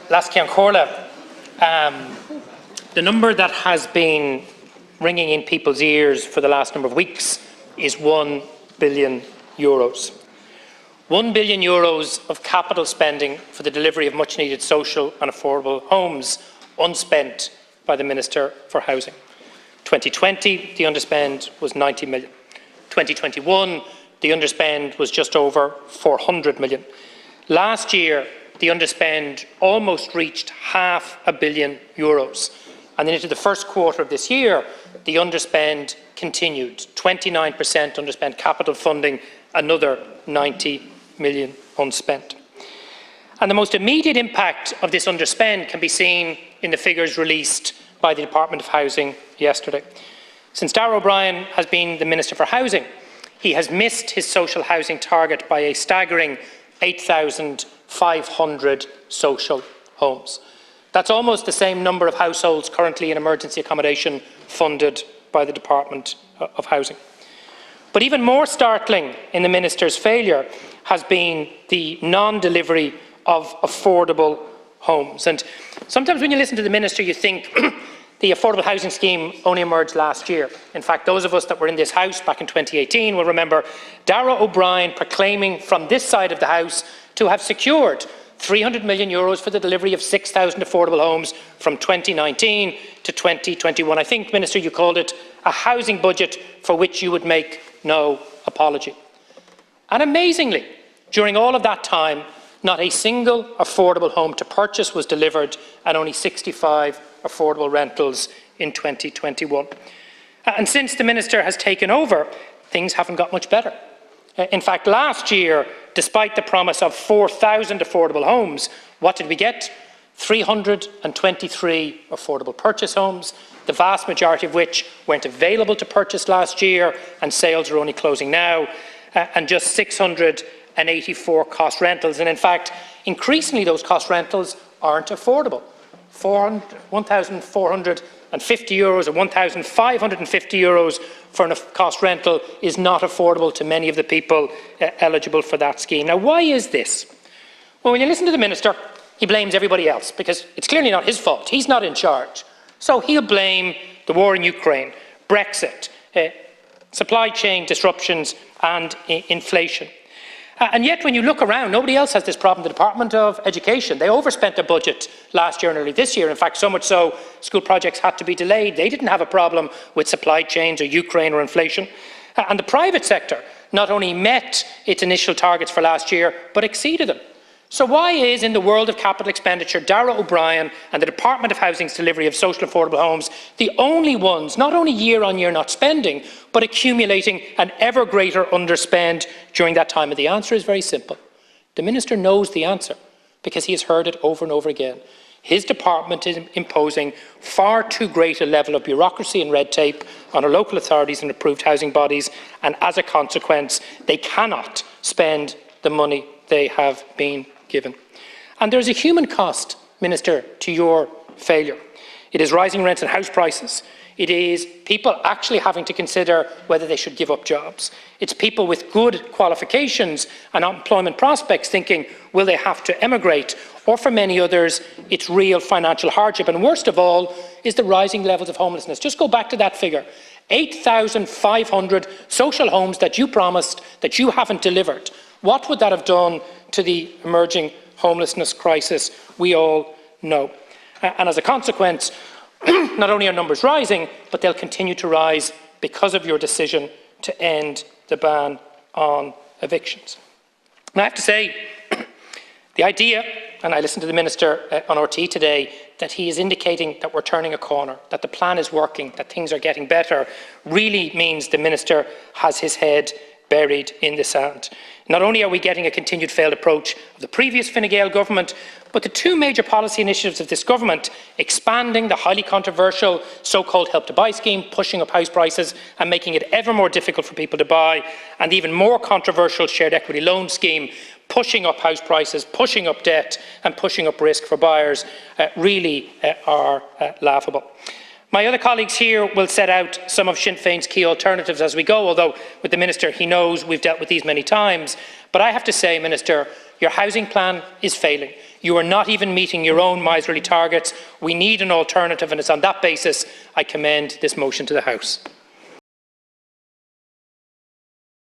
Lascian Corla, the number that has been ringing in people's ears for the last number of weeks is €1 billion. €1 billion of capital spending for the delivery of much-needed social and affordable homes unspent by the Minister for Housing. 2020, the underspend was €90 million. 2021, the underspend was just over €400 million. Last year, the underspend almost reached €500 million. And then into the first quarter of this year, the underspend continued. 29% underspent capital funding, another €90 million unspent. And the most immediate impact of this underspend can be seen in the figures released by the Department of Housing yesterday. Since Darragh O'Brien has been the Minister for Housing, he has missed his social housing target by a staggering 8,500 social homes. That's almost the same number of households currently in emergency accommodation funded by the Department of Housing. But even more startling in the Minister's failure has been the non-delivery of affordable homes. And sometimes when you listen to the Minister, you think the affordable housing scheme only emerged last year. In fact, those of us that were in this House back in 2018 will remember Darragh O'Brien proclaiming from this side of the House to have secured €300 million for the delivery of 6,000 affordable homes from 2019 to 2021. I think, Minister, you called it a housing budget for which you would make no apology. And amazingly, during all of that time, not a single affordable home to purchase was delivered, and only 65 affordable rentals in 2021. And since the Minister has taken over, things haven't got much better. In fact, last year, despite the promise of 4,000 affordable homes, what did we get? 323 affordable purchase homes, the vast majority of which weren't available to purchase last year, and sales are only closing now, and just 684 cost rentals. And in fact, increasingly those cost rentals aren't affordable. €1,450 or €1,550 for a cost rental is not affordable to many of the people eligible for that scheme. Now, why is this? Well, when you listen to the Minister, he blames everybody else because it's clearly not his fault. He's not in charge. So he'll blame the war in Ukraine, Brexit, supply chain disruptions and inflation. And yet, when you look around, nobody else has this problem. The Department of Education, they overspent their budget last year and early this year. In fact, so much so, school projects had to be delayed. They didn't have a problem with supply chains or Ukraine or inflation. And the private sector not only met its initial targets for last year, but exceeded them. So why is, in the world of capital expenditure, Darragh O'Brien and the Department of Housing's delivery of social affordable homes the only ones, not only year on year not spending, but accumulating an ever greater underspend during that time? And the answer is very simple. The Minister knows the answer because he has heard it over and over again. His department is imposing far too great a level of bureaucracy and red tape on our local authorities and approved housing bodies, and as a consequence, they cannot spend the money they have been given. And there's a human cost, Minister, to your failure. It is rising rents and house prices. It is people actually having to consider whether they should give up jobs. It's people with good qualifications and employment prospects thinking, will they have to emigrate? Or for many others, it's real financial hardship. And worst of all is the rising levels of homelessness. Just go back to that figure. 8,500 social homes that you promised that you haven't delivered. What would that have done to the emerging homelessness crisis? We all know. And as a consequence, not only are numbers rising, but they'll continue to rise because of your decision to end the ban on evictions. And I have to say, the idea, and I listened to the Minister on RT today, that he is indicating that we're turning a corner, that the plan is working, that things are getting better, really means the Minister has his head buried in the sand. Not only are we getting a continued failed approach of the previous Fine Gael government, but the two major policy initiatives of this government, expanding the highly controversial so-called Help to Buy scheme, pushing up house prices and making it ever more difficult for people to buy, and the even more controversial shared equity loan scheme, pushing up house prices, pushing up debt and pushing up risk for buyers, really are laughable. My other colleagues here will set out some of Sinn Féin's key alternatives as we go, although with the Minister he knows we've dealt with these many times. But I have to say, Minister, your housing plan is failing. You are not even meeting your own miserly targets. We need an alternative, and it's on that basis I commend this motion to the House.